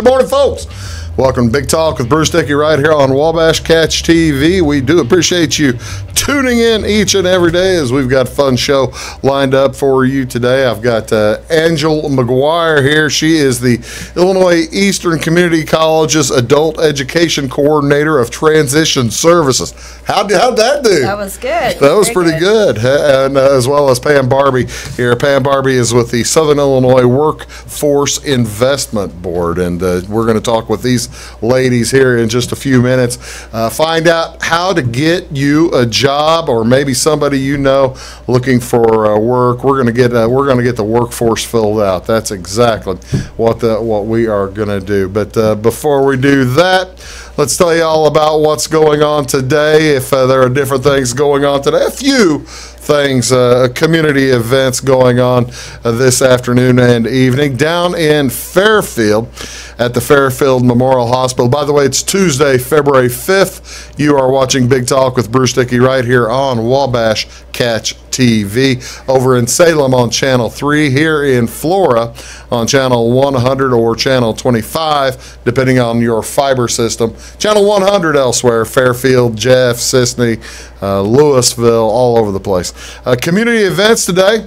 Good morning, folks. Welcome to Big Talk with Bruce Dickey right here on Wabash Catch TV. We do appreciate you tuning in each and every day as we've got a fun show lined up for you today. I've got Angel Maguire here. She is the Illinois Eastern Community College's Adult Education Coordinator of Transition Services. How'd that do? That was good. That was pretty good. And as well as Pam Barbee here. Pam Barbee is with the Southern Illinois Workforce Investment Board, and we're going to talk with these ladies here in just a few minutes. Find out how to get you a job, or maybe somebody you know looking for work. We're going to get the workforce filled out. That's exactly what we are going to do. But before we do that, let's tell you all about what's going on today. If there are different things going on today, a few things, community events going on this afternoon and evening down in Fairfield at the Fairfield Memorial Hospital. By the way, it's Tuesday, February 5th. You are watching Big Talk with Bruce Dickey right here on Wabash Catch TV. Over in Salem on Channel 3, here in Flora on Channel 100 or Channel 25, depending on your fiber system. Channel 100 elsewhere, Fairfield, Jeff, Sisney, Louisville, all over the place. Community events today.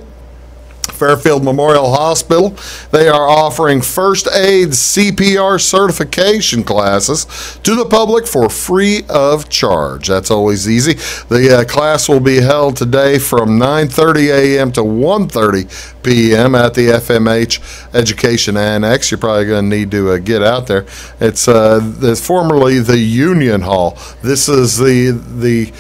Fairfield Memorial Hospital, they are offering first aid CPR certification classes to the public for free of charge. That's always easy. The class will be held today from 9:30 a.m. to 1:30 p.m. at the FMH Education Annex. You're probably going to need to get out there. It's formerly the Union Hall. This is the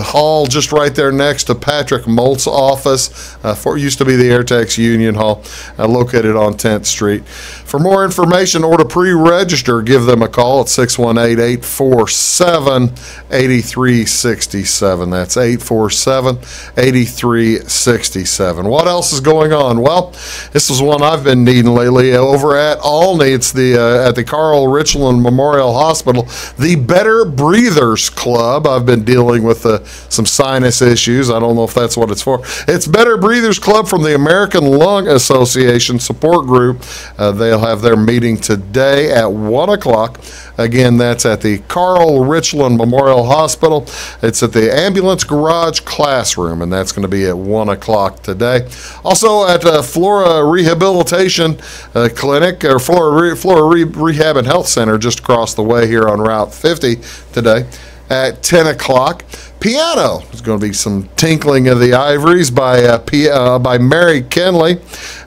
hall just right there next to Patrick Molt's office. Used to be the Airtex Union Hall, located on 10th Street. For more information or to pre-register, give them a call at 618-847-8367. That's 847-8367. What else is going on? Well, this is one I've been needing lately. Over at Olney, it's at the Carl Richland Memorial Hospital, the Better Breathers Club. I've been dealing with some sinus issues. I don't know if that's what it's for. It's Better Breathers Club from the American Lung Association support group. They'll have their meeting today at 1 o'clock. Again, that's at the Carl Richland Memorial Hospital. It's at the Ambulance Garage Classroom, and that's going to be at 1 o'clock today. Also at Flora Rehabilitation Clinic, or Flora Rehab and Health Center, just across the way here on Route 50 today at 10 o'clock. Piano. There's going to be some tinkling of the ivories by Mary Kenley,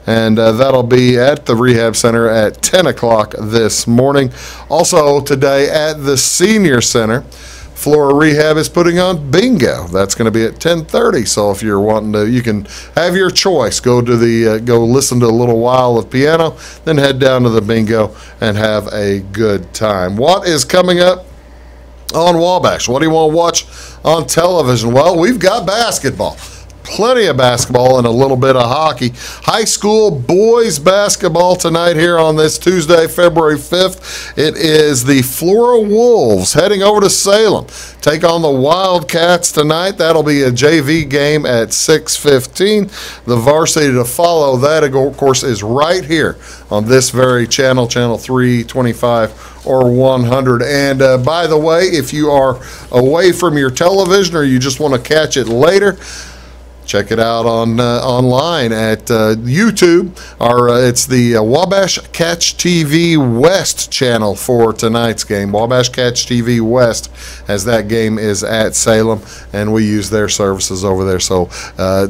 and that'll be at the Rehab Center at 10 o'clock this morning. Also today at the Senior Center, Flora Rehab is putting on bingo. That's going to be at 10:30. So if you're wanting to, you can have your choice. Go listen to a little while of piano, then head down to the bingo and have a good time. What is coming up on Wabash? What do you want to watch on television? Well, we've got basketball. Plenty of basketball and a little bit of hockey. High school boys basketball tonight here on this Tuesday, February 5th. It is the Flora Wolves heading over to Salem. Take on the Wildcats tonight. That'll be a JV game at 6:15. The varsity to follow that, of course, is right here on this very channel, Channel 325 or 100. And by the way, if you are away from your television or you just want to catch it later, check it out online at YouTube. It's the Wabash Catch TV West channel for tonight's game. Wabash Catch TV West, as that game is at Salem, and we use their services over there. So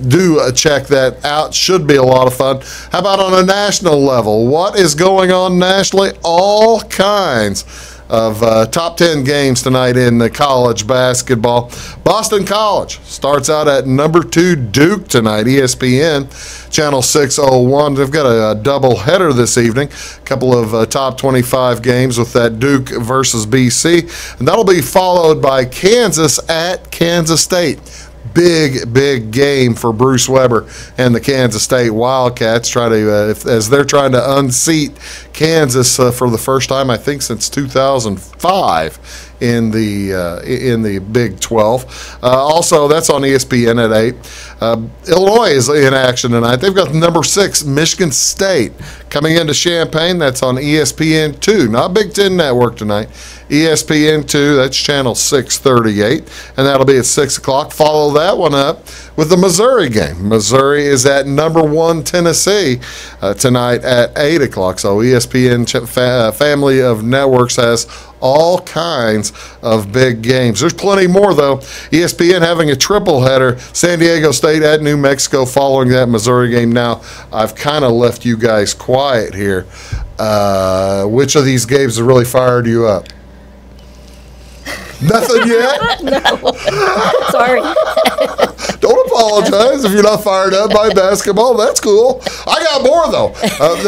do check that out. Should be a lot of fun. How about on a national level? What is going on nationally? All kinds of top 10 games tonight in the college basketball. Boston College starts out at number 2 Duke tonight. ESPN Channel 601. They've got a double header this evening. A couple of top 25 games with that Duke versus BC, and that'll be followed by Kansas at Kansas State. Big game for Bruce Weber and the Kansas State Wildcats, as they're trying to unseat Kansas for the first time, I think, since 2005 in the Big 12. Also, that's on ESPN at 8. Illinois is in action tonight. They've got number 6 Michigan State coming into Champaign. That's on ESPN 2, not Big Ten Network tonight. ESPN 2, that's channel 638, and that'll be at 6 o'clock. Follow that one up with the Missouri game. Missouri is at number 1 Tennessee tonight at 8 o'clock. So ESPN family of networks has all kinds of big games. There's plenty more, though. ESPN having a triple header, San Diego State at New Mexico following that Missouri game. Now, I've kind of left you guys quiet here. Which of these games has really fired you up? Nothing yet? No. Sorry. Don't apologize if you're not fired up by basketball. That's cool. I got more, though.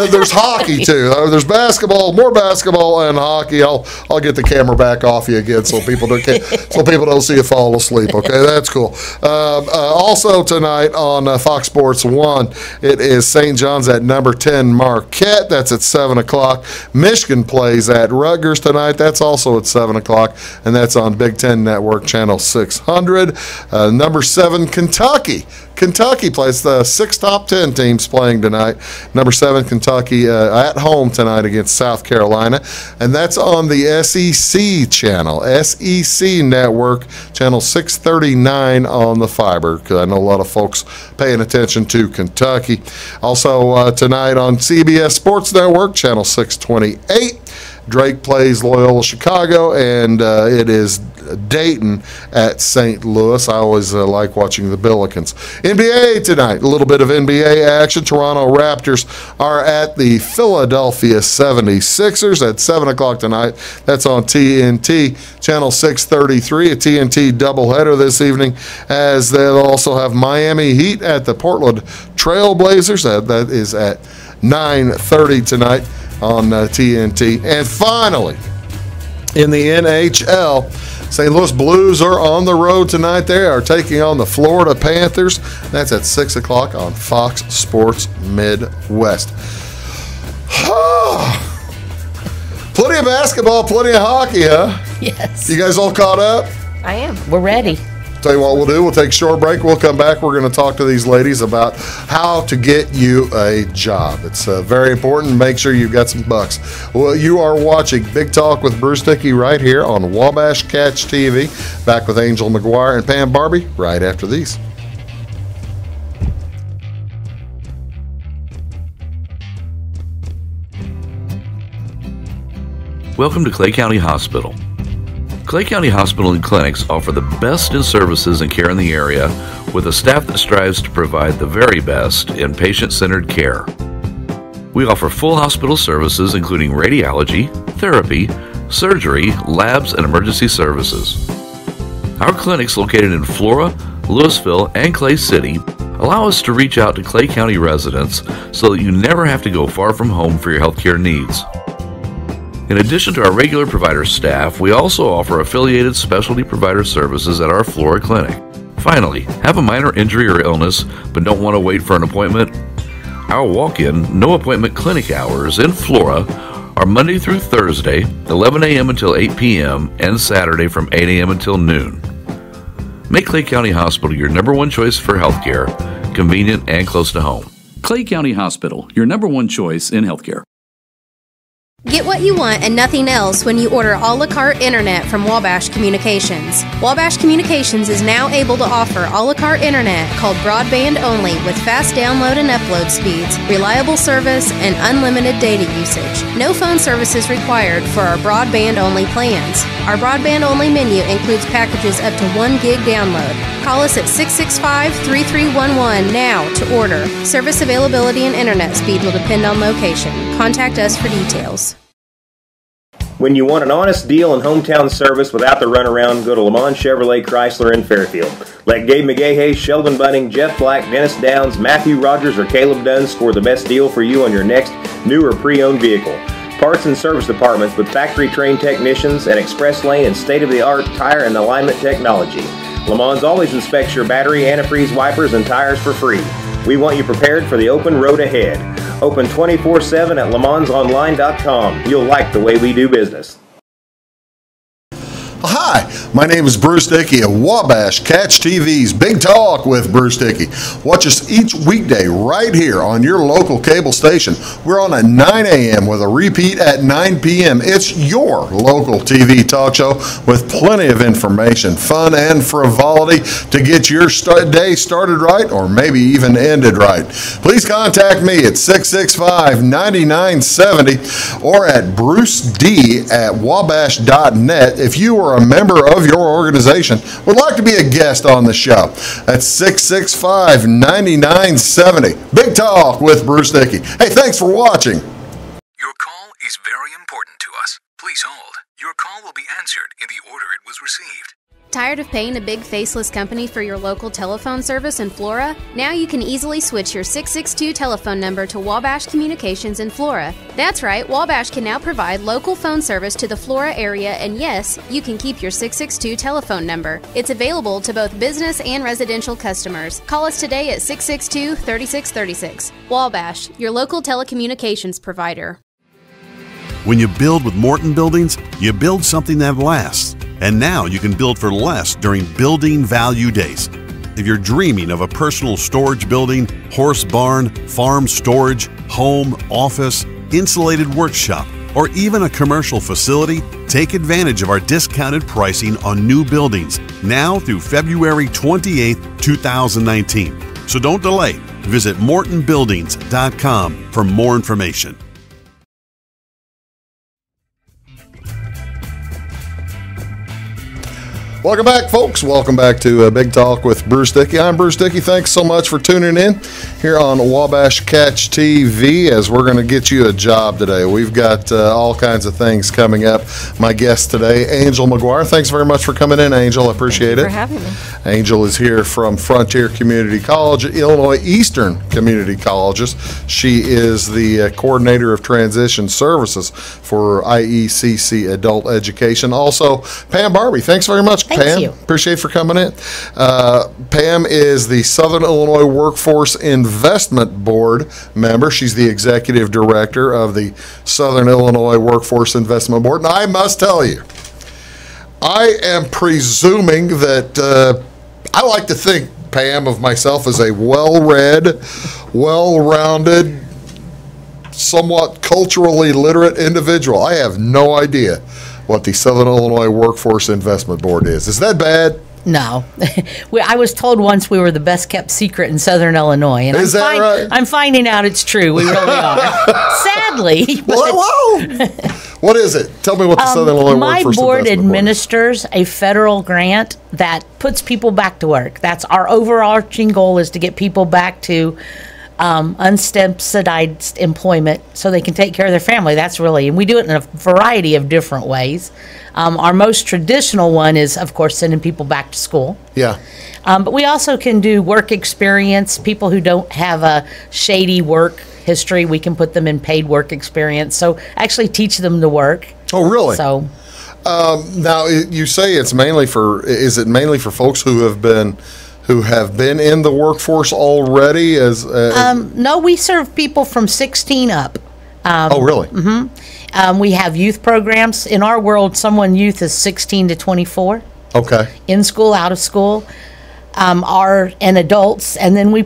There's hockey, too. There's basketball, more basketball, and hockey. I'll get the camera back off you again so people don't see you fall asleep, okay? That's cool. Also tonight on Fox Sports 1, it is St. John's at number 10 Marquette. That's at 7 o'clock. Michigan plays at Rutgers tonight. That's also at 7 o'clock, and that's on Big Ten Network, channel 600. Number 7, Kentucky. Kentucky plays the 6 top 10 teams playing tonight. Number 7, Kentucky at home tonight against South Carolina. And that's on the SEC channel, SEC Network, channel 639 on the fiber, because I know a lot of folks paying attention to Kentucky. Also tonight on CBS Sports Network, channel 628. Drake plays Loyola Chicago, and it is Dayton at St. Louis. I always like watching the Billikens. NBA tonight, a little bit of NBA action. Toronto Raptors are at the Philadelphia 76ers at 7 o'clock tonight. That's on TNT, channel 633, a TNT doubleheader this evening, as they'll also have Miami Heat at the Portland Trailblazers. That is at 9:30 tonight on TNT. And finally, in the NHL, St. Louis Blues are on the road tonight. They are taking on the Florida Panthers. That's at 6 o'clock on Fox Sports Midwest. Plenty of basketball, plenty of hockey, huh? Yes. You guys all caught up? I am. We're ready. Tell you what we'll do. We'll take a short break. We'll come back. We're going to talk to these ladies about how to get you a job. It's very important. Make sure you've got some bucks. Well, you are watching Big Talk with Bruce Dickey right here on Wabash Catch TV. Back with Angel Maguire and Pam Barbee right after these. Welcome to Clay County Hospital. Clay County Hospital and Clinics offer the best in services and care in the area with a staff that strives to provide the very best in patient-centered care. We offer full hospital services including radiology, therapy, surgery, labs, and emergency services. Our clinics located in Flora, Louisville, and Clay City allow us to reach out to Clay County residents so that you never have to go far from home for your healthcare needs. In addition to our regular provider staff, we also offer affiliated specialty provider services at our Flora clinic. Finally, have a minor injury or illness but don't want to wait for an appointment? Our walk-in, no appointment clinic hours in Flora are Monday through Thursday, 11 a.m. until 8 p.m., and Saturday from 8 a.m. until noon. Make Clay County Hospital your number one choice for healthcare, convenient and close to home. Clay County Hospital, your number one choice in healthcare. Get what you want and nothing else when you order a la carte internet from Wabash Communications. Wabash Communications is now able to offer a la carte internet called broadband only with fast download and upload speeds, reliable service, and unlimited data usage. No phone service is required for our broadband only plans. Our broadband only menu includes packages up to 1 gig download. Call us at 665-3311 now to order. Service availability and internet speed will depend on location. Contact us for details. When you want an honest deal and hometown service without the runaround, go to Lamont Chevrolet Chrysler in Fairfield. Let Gabe McGahey, Sheldon Bunning, Jeff Black, Dennis Downs, Matthew Rogers, or Caleb Dunn score the best deal for you on your next new or pre-owned vehicle. Parts and service departments with factory-trained technicians and express lane and state-of-the-art tire and alignment technology. Lamont always inspects your battery, antifreeze, wipers, and tires for free. We want you prepared for the open road ahead. Open 24/7 at LeMansOnline.com. You'll like the way we do business. Hi, my name is Bruce Dickey of Wabash Catch TV's Big Talk with Bruce Dickey. Watch us each weekday right here on your local cable station. We're on at 9 a.m. with a repeat at 9 p.m. It's your local TV talk show with plenty of information, fun, and frivolity to get your day started right or maybe even ended right. Please contact me at 665-9970 or at bruced@wabash.net if you are a member of your organization would like to be a guest on the show. That's 665-9970. Big Talk with Bruce Dickey. Hey, thanks for watching. Your call is very important to us. Please hold. Your call will be answered in the order it was received. Tired of paying a big faceless company for your local telephone service in Flora? Now you can easily switch your 662 telephone number to Wabash Communications in Flora. That's right, Wabash can now provide local phone service to the Flora area, and yes, you can keep your 662 telephone number. It's available to both business and residential customers. Call us today at 662-3636. Wabash, your local telecommunications provider. When you build with Morton Buildings, you build something that lasts. And now you can build for less during Building Value Days. If you're dreaming of a personal storage building, horse barn, farm storage, home, office, insulated workshop, or even a commercial facility, take advantage of our discounted pricing on new buildings now through February 28, 2019. So don't delay. Visit mortonbuildings.com for more information. Welcome back, folks. Welcome back to Big Talk with Bruce Dickey. I'm Bruce Dickey. Thanks so much for tuning in here on Wabash Catch TV as we're going to get you a job today. We've got all kinds of things coming up. My guest today, Angel Maguire. Thanks very much for coming in, Angel. I appreciate it. Thank you for having me. Angel is here from Frontier Community College, Illinois Eastern Community Colleges. She is the coordinator of transition services for IECC Adult Education. Also, Pam Barbee. Thanks very much, Thank Pam. you. Appreciate for coming in. Pam is the Southern Illinois Workforce Investment Board member. She's the executive director of the Southern Illinois Workforce Investment Board. And I must tell you, I am presuming that I like to think, Pam, of myself as a well-read, well-rounded, somewhat culturally literate individual. I have no idea what the Southern Illinois Workforce Investment Board is. Is that bad? No. I was told once we were the best kept secret in Southern Illinois. And Is that right? I'm finding out it's true. We really are. Sadly. Whoa! What is it? Tell me what the Southern Illinois My Workforce board Investment Board is. administers a federal grant that puts people back to work. That's our overarching goal, is to get people back to unsubsidized employment so they can take care of their family. That's really, and we do it in a variety of different ways. Our most traditional one is, of course, sending people back to school. Yeah. But we also can do work experience. People who don't have a shady work history, we can put them in paid work experience. So actually teach them to work. Oh, really? So now you say it's mainly for, is it mainly for folks who have been in the workforce already? No, we serve people from 16 up. Oh, really? Mm-hmm. We have youth programs. In our world, youth is 16 to 24. Okay. In school, out of school, and adults. And then we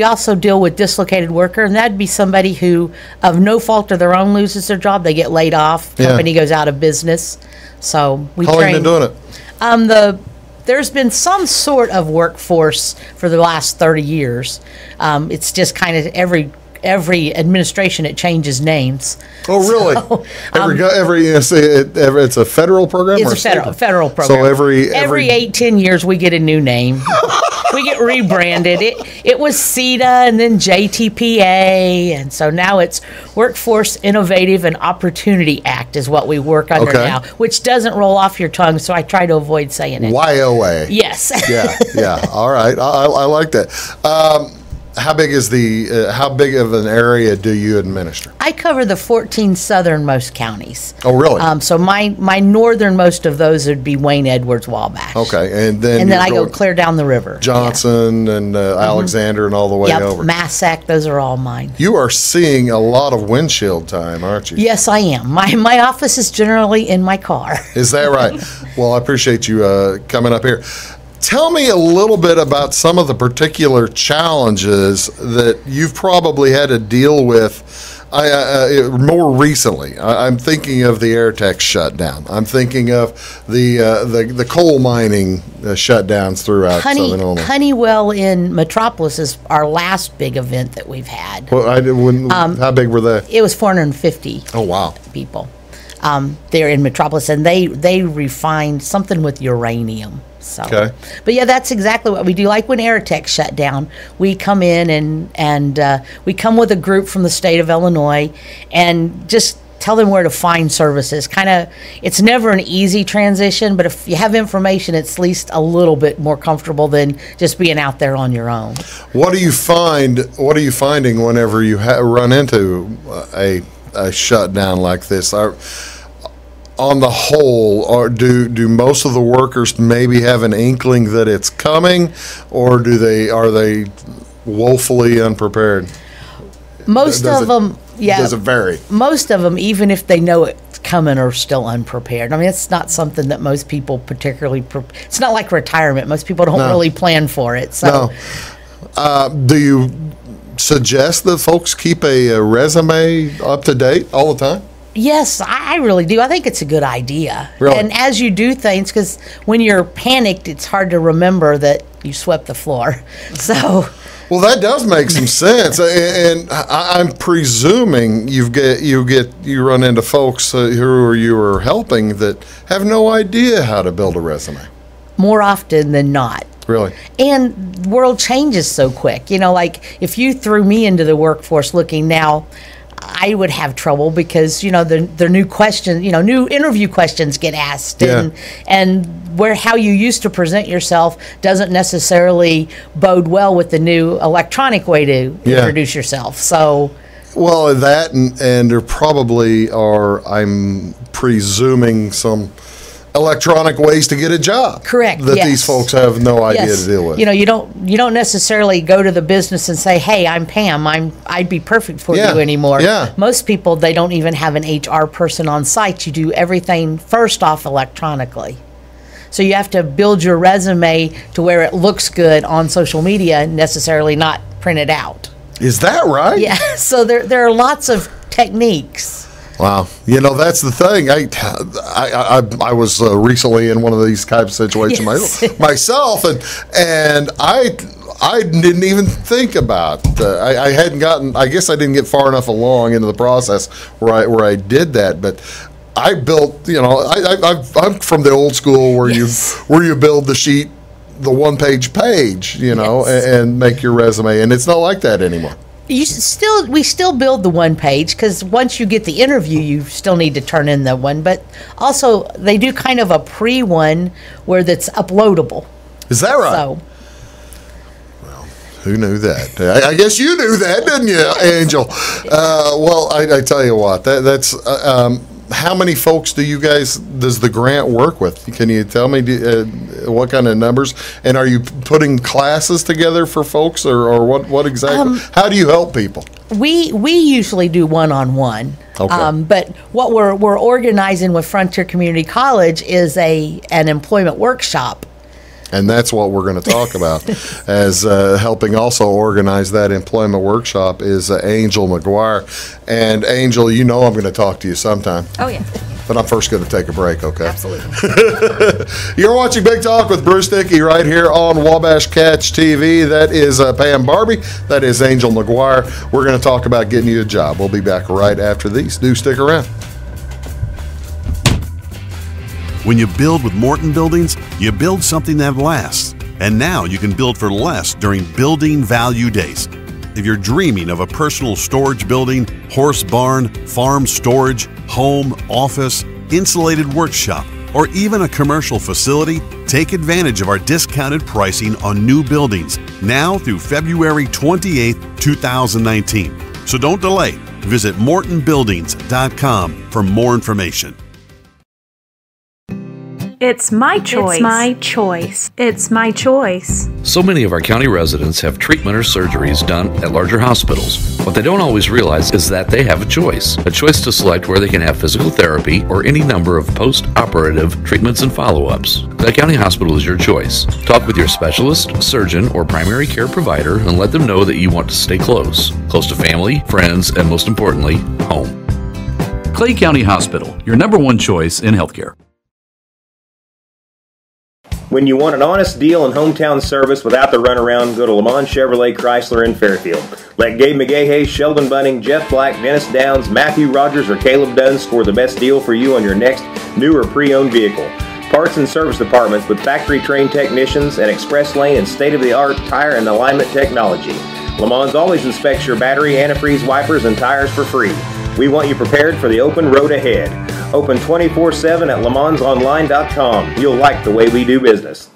also deal with dislocated worker, and that'd be somebody who, of no fault of their own, loses their job. They get laid off. Company goes out of business. So we How long have you been doing it? There's been some sort of workforce for the last 30 years. It's just kind of every administration, it changes names. Oh, really? So, it's a federal program? It's a federal program. So every 8-10 years we get a new name. We get rebranded. It was CETA and then JTPA, and so now it's Workforce Innovative and Opportunity Act is what we work under now, which doesn't roll off your tongue, so I try to avoid saying it. YOA. Yes. Yeah. All right. I like that. How big is how big of an area do you administer? I cover the 14 southernmost counties. Oh, really? So my northernmost of those would be Wayne, Edwards, Wabash. Okay, and then I go clear down the river. Johnson and Alexander and all the way over. Massac, those are all mine. You are seeing a lot of windshield time, aren't you? Yes, I am. My office is generally in my car. Is that right? Well, I appreciate you coming up here. Tell me a little bit about some of the particular challenges that you've probably had to deal with more recently. I'm thinking of the Airtex shutdown. I'm thinking of the coal mining shutdowns throughout Southern Illinois. Honeywell in Metropolis is our last big event that we've had. Well, how big were they? It was 450. Oh, wow. People. There in Metropolis, and they refined something with uranium. So, okay. But yeah, that's exactly what we do. Like when Airtex shut down, we come in and we come with a group from the state of Illinois and just tell them where to find services. It's never an easy transition, but if you have information, it's at least a little bit more comfortable than just being out there on your own. What are you finding whenever you run into a shutdown like this? On the whole, do most of the workers maybe have an inkling that it's coming, or are they woefully unprepared? Most of them, yeah. Does it vary? Most of them, even if they know it's coming, are still unprepared. I mean, it's not something that most people particularly. It's not like retirement. Most people don't really plan for it. So, do you suggest that folks keep a resume up to date all the time? Yes, I really do. I think it's a good idea. Really? And as you do things, because when you're panicked, it's hard to remember that you swept the floor. So. Well, that does make some sense, and I'm presuming you run into folks who you are helping that have no idea how to build a resume. More often than not. Really? And the world changes so quick. Like if you threw me into the workforce looking now, I would have trouble because the new questions, new interview questions get asked, and how you used to present yourself doesn't necessarily bode well with the new electronic way to introduce yourself. So, well, that and there probably are, I'm presuming, some electronic ways to get a job. Correct. That these folks have no idea to deal with. You don't necessarily go to the business and say, "Hey, I'm Pam. I'd be perfect for you anymore." Yeah. Most people, they don't even have an HR person on site. You do everything first off electronically. So you have to build your resume to where it looks good on social media, necessarily not printed out. Is that right? Yeah. So there are lots of techniques. Wow, that's the thing. I was recently in one of these type of situations myself, and I didn't even think about. I hadn't gotten. I guess I didn't get far enough along into the process where I did that, but. I built, I'm from the old school where you build the sheet, the one-page page, and make your resume, and it's not like that anymore. We still build the one page because once you get the interview, you still need to turn in the one. But also, they do kind of a pre-one where that's uploadable. Is that right? So, well, who knew that? I guess you knew that, didn't you, Angel? Well, I tell you what, that's. How many folks does the grant work with? Can you tell me what kind of numbers? And are you putting classes together for folks, or what exactly? How do you help people? We usually do one-on-one. Okay. But what we're organizing with Frontier Community College is an employment workshop. And that's what we're going to talk about. As helping also organize that employment workshop is Angel Maguire. And Angel, I'm going to talk to you sometime. Oh, yeah. But I'm first going to take a break, okay? Absolutely. You're watching Big Talk with Bruce Dickey right here on Wabash Catch TV. That is Pam Barbee. That is Angel Maguire. We're going to talk about getting you a job. We'll be back right after these. Do stick around. When you build with Morton Buildings, you build something that lasts. And now you can build for less during Building Value Days. If you're dreaming of a personal storage building, horse barn, farm storage, home, office, insulated workshop, or even a commercial facility, Take advantage of our discounted pricing on new buildings now through February 28, 2019. So don't delay. Visit MortonBuildings.com for more information. It's my choice. It's my choice. It's my choice. So many of our county residents have treatment or surgeries done at larger hospitals. What they don't always realize is that they have a choice to select where they can have physical therapy or any number of post-operative treatments and follow-ups. Clay County Hospital is your choice. Talk with your specialist, surgeon, or primary care provider and let them know that you want to stay close to family, friends, and most importantly, home. Clay County Hospital, your number one choice in healthcare. When you want an honest deal and hometown service without the runaround, go to Lamont Chevrolet Chrysler in Fairfield. Let Gabe McGahey, Sheldon Bunning, Jeff Black, Dennis Downs, Matthew Rogers, or Caleb Dunn score the best deal for you on your next new or pre-owned vehicle. Parts and service departments with factory-trained technicians and express lane and state-of-the-art tire and alignment technology. Lamont always inspects your battery, antifreeze, wipers, and tires for free. We want you prepared for the open road ahead. Open 24/7 at LeMansOnline.com. You'll like the way we do business.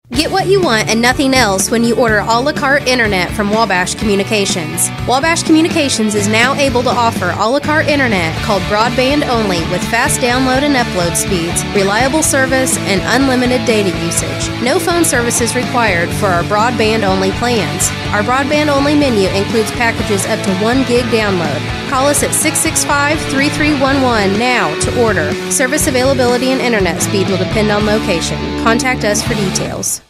Get what you want and nothing else when you order a la carte internet from Wabash Communications. Wabash Communications is now able to offer a la carte internet called broadband only with fast download and upload speeds, reliable service, and unlimited data usage. No phone service is required for our broadband only plans. Our broadband only menu includes packages up to 1 gig download. Call us at 665-3311 now to order. Service availability and internet speed will depend on location. Contact us for details.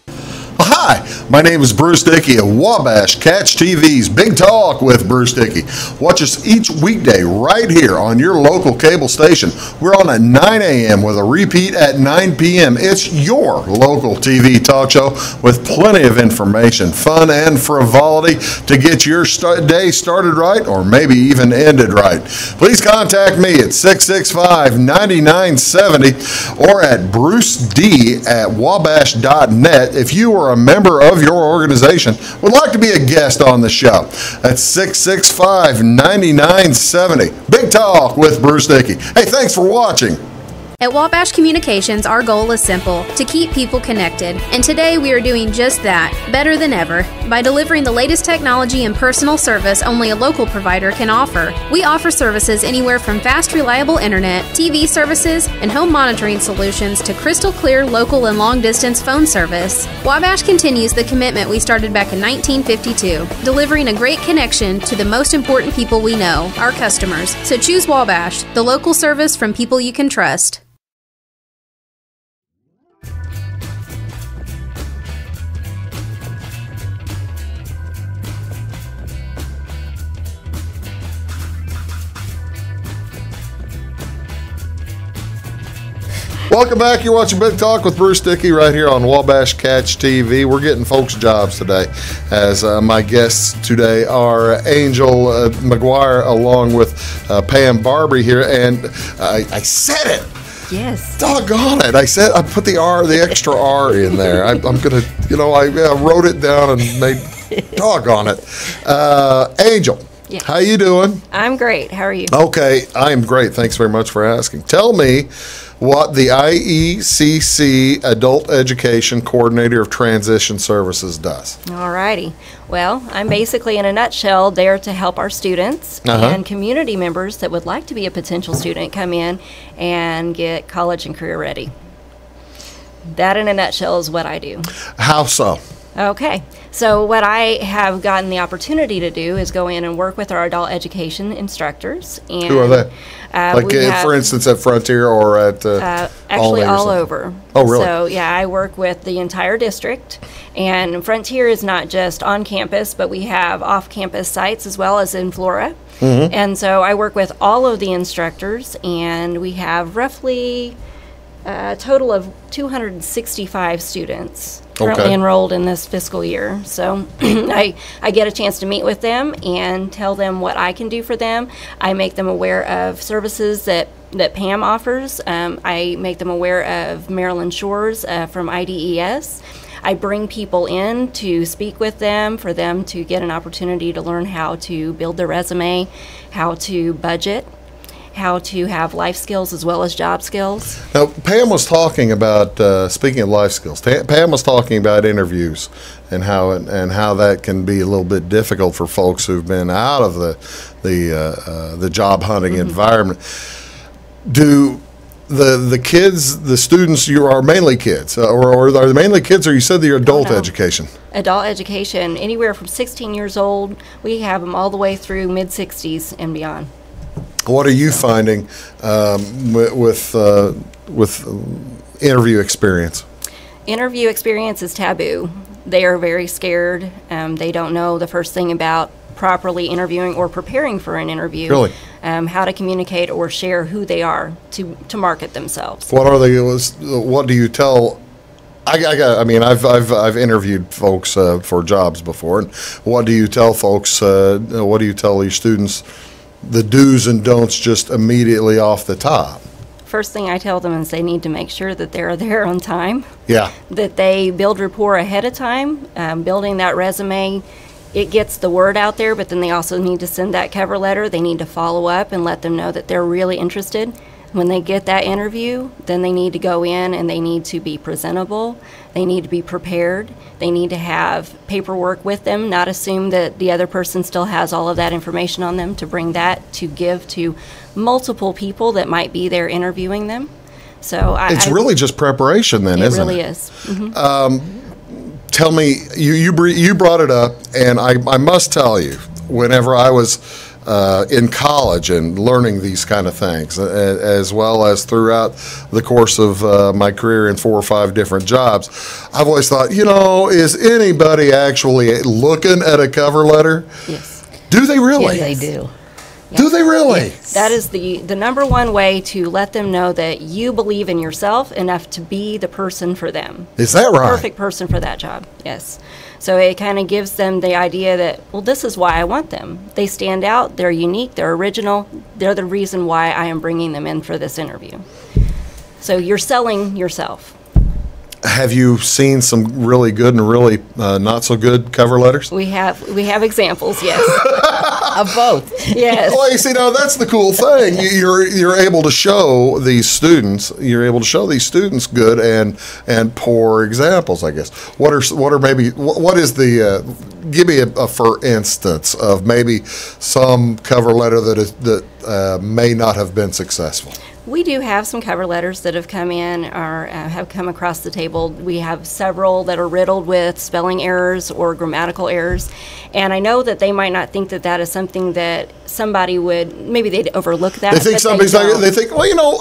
Hi, my name is Bruce Dickey of Wabash Catch TV's Big Talk with Bruce Dickey. Watch us each weekday right here on your local cable station. We're on at 9 a.m. with a repeat at 9 p.m. It's your local TV talk show with plenty of information, fun, and frivolity to get your day started right or maybe even ended right. Please contact me at 665-9970 or at bruced@wabash.net if you are a member of your organization would like to be a guest on the show. That's 665-9970. Big Talk with Bruce Dickey. Hey, thanks for watching. At Wabash Communications, our goal is simple, to keep people connected. And today we are doing just that, better than ever, by delivering the latest technology and personal service only a local provider can offer. We offer services anywhere from fast, reliable internet, TV services, and home monitoring solutions to crystal clear local and long-distance phone service. Wabash continues the commitment we started back in 1952, delivering a great connection to the most important people we know, our customers. So choose Wabash, the local service from people you can trust. Welcome back. You're watching Big Talk with Bruce Dickey right here on Wabash Catch TV. We're getting folks jobs today, as my guests today are Angel Maguire along with Pam Barbee here, and I said it. Yes. Doggone it. I put the extra R in there. I'm going to, I wrote it down and made, doggone it. Angel. Yeah. How you doing? I'm great. How are you? Okay, I am great. Thanks very much for asking. Tell me what the IECC Adult Education Coordinator of Transition Services does. All righty. Well, I'm basically, in a nutshell, there to help our students and community members that would like to be a potential student come in and get college and career ready. That, in a nutshell, is what I do. How so? Okay. So what I have gotten the opportunity to do is go in and work with our adult education instructors. And, who are they? For instance, at Frontier or at actually all over. Oh, really? So, yeah, I work with the entire district. And Frontier is not just on campus, but we have off-campus sites as well as in Flora. Mm-hmm. And so I work with all of the instructors, and we have roughly a total of 265 students currently enrolled in this fiscal year. So I get a chance to meet with them and tell them what I can do for them. I make them aware of services that Pam offers. I make them aware of Maryland Shores from IDES. I bring people in to speak with them for them to get an opportunity to learn how to build their resume, how to budget, how to have life skills as well as job skills. Now, Pam was talking about, speaking of life skills, Pam was talking about interviews and how that can be a little bit difficult for folks who've been out of the job hunting environment. Do the kids, the students, you are mainly kids, or are they mainly kids, or you said your adult education? Adult education, anywhere from 16 years old. We have them all the way through mid-60s and beyond. What are you finding with interview experience? Interview experience is taboo. They are very scared. They don't know the first thing about properly interviewing or preparing for an interview. Really? How to communicate or share who they are to market themselves. What are they? What do you tell? I mean, I've interviewed folks for jobs before, and what do you tell folks? What do you tell these students? The do's and don'ts just immediately off the top. First thing I tell them is they need to make sure that they're there on time. Yeah. That they build rapport ahead of time. Building that resume, it gets the word out there, but then they also need to send that cover letter. They need to follow up and let them know that they're really interested. When they get that interview, then they need to go in and they need to be presentable. They need to be prepared. They need to have paperwork with them, not assume that the other person still has all of that information on them, to bring that to give to multiple people that might be there interviewing them. So it's really just preparation then, isn't it? It really is. Mm-hmm. Tell me, you brought it up, and I must tell you, whenever I was in college and learning these kind of things, as well as throughout the course of my career in 4 or 5 different jobs, I've always thought, is anybody actually looking at a cover letter? Yes. Do they really? Yes, they do. Do they really? Yes. That is the number one way to let them know that you believe in yourself enough to be the person for them. Is that right? Perfect person for that job, yes. So it kind of gives them the idea that, well, this is why I want them. They stand out, they're unique, they're original, they're the reason why I am bringing them in for this interview. So you're selling yourself. Have you seen some really good and really not so good cover letters? We have examples, yes. Of both. Yes. Well, you see, now that's the cool thing. You're able to show these students. You're able to show these students good and poor examples, I guess. What is the? Give me a for instance of maybe some cover letter that may not have been successful. We do have some cover letters that have come in or have come across the table. We have several that are riddled with spelling errors or grammatical errors. And I know that they might not think that that is something that somebody maybe they'd overlook that. They think they think, well,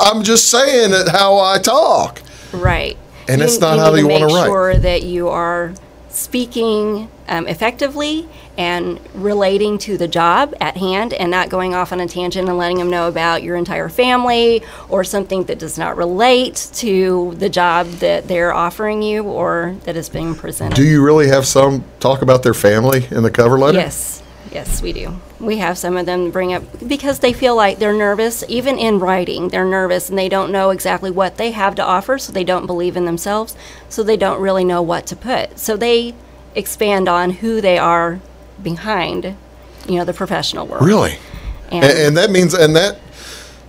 I'm just saying it how I talk. Right. And it's not how you want to write. Make sure that you are speaking effectively and relating to the job at hand and not going off on a tangent and letting them know about your entire family or something that does not relate to the job that they're offering you or that is being presented. Do you really have some talk about their family in the cover letter? Yes, we do. We have some of them bring up because they feel like they're nervous, even in writing, they're nervous and they don't know exactly what they have to offer, so they don't believe in themselves, so they don't really know what to put. So they expand on who they are behind, the professional world. Really? And that means, that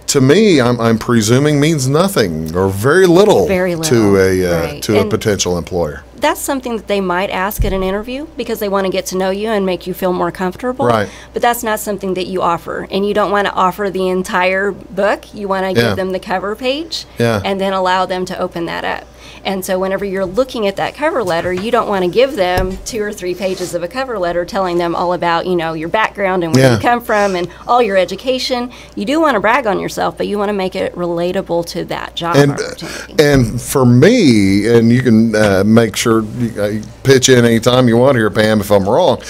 to me, I'm presuming means nothing or very little to a potential employer. That's something that they might ask at an interview because they want to get to know you and make you feel more comfortable. Right. But that's not something that you offer. And you don't want to offer the entire book. You want to give them the cover page and then allow them to open that up. And so whenever you're looking at that cover letter, you don't want to give them 2 or 3 pages of a cover letter telling them all about, your background and where you come from and all your education. You do want to brag on yourself, but you want to make it relatable to that job opportunity. And for me, and you can make sure you pitch in anytime you want here, Pam, if I'm wrong,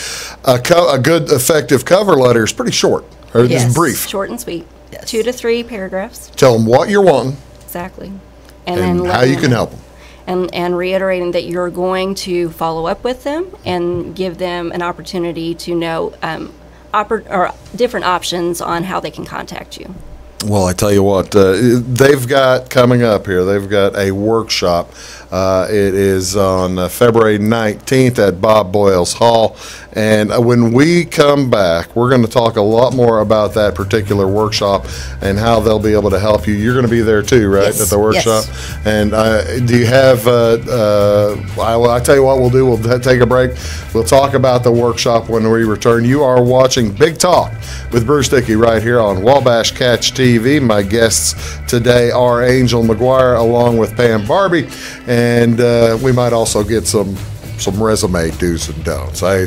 a good, effective cover letter is pretty short. Or just brief. Short and sweet. Yes. 2 to 3 paragraphs. Tell them what you're wanting. Exactly. And then how you can help them. And reiterating that you're going to follow up with them and give them an opportunity to know different options on how they can contact you. Well, I tell you what, they've got coming up here, they've got a workshop. It is on February 19th at Bob Boyles Hall, And when we come back, we're going to talk a lot more about that particular workshop and how they'll be able to help you. You're going to be there too, right, Yes, at the workshop? yes. And do you have, I tell you what we'll do, we'll take a break. We'll talk about the workshop when we return. You are watching Big Talk with Bruce Dickey right here on Wabash Catch TV. My guests today are Angel Maguire along with Pam Barbee, and we might also get some resume do's and don'ts. I